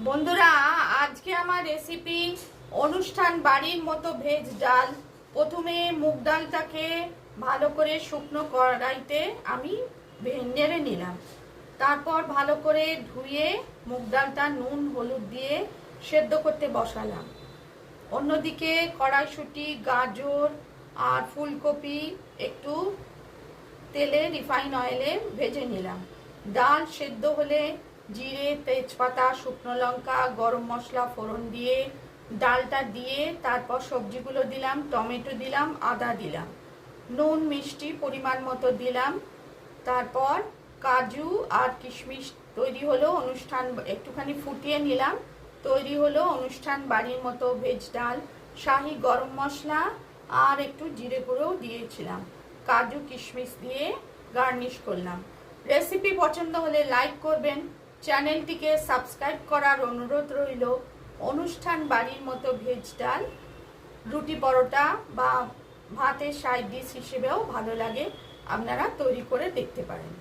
বন্ধুরা, আজকে আমার রেসিপি অনুষ্ঠান বাড়ির মতো ভেজ ডাল। প্রথমে মুগ ডালটাকে ভালো করে শুকনো কড়াইতে আমি নেড়ে নিলাম। তারপর ভালো করে ধুয়ে মুগ ডালটা নুন হলুদ দিয়ে সেদ্ধ করতে বসালাম। অন্যদিকে কড়াইশুঁটি, গাজর আর ফুলকপি একটু তেলে রিফাইন অয়েলে ভেজে নিলাম। ডাল সেদ্ধ হলে জিরে, তেজপাতা, শুকনো লঙ্কা, গরম মশলা ফোড়ন দিয়ে ডালটা দিয়ে তারপর সবজিগুলো দিলাম। টমেটো দিলাম, আদা দিলাম, নুন মিষ্টি পরিমাণ মতো দিলাম। তারপর কাজু আর কিশমিশ তৈরি হলো অনুষ্ঠান, একটুখানি ফুটিয়ে নিলাম। তৈরি হলো অনুষ্ঠান বাড়ির মতো ভেজ ডাল। শাহি গরম মশলা আর একটু জিরে গুঁড়োও দিয়েছিলাম। কাজু কিশমিশ দিয়ে গার্নিশ করলাম। রেসিপি পছন্দ হলে লাইক করবেন, চ্যানেলটিকে সাবস্ক্রাইব করার অনুরোধ রইল। অনুষ্ঠান বাড়ির মতো ভেজ ডাল রুটি, পরোটা বা ভাতের সাইড ডিশ হিসেবেও ভালো লাগে। আপনারা তৈরি করে দেখতে পারেন।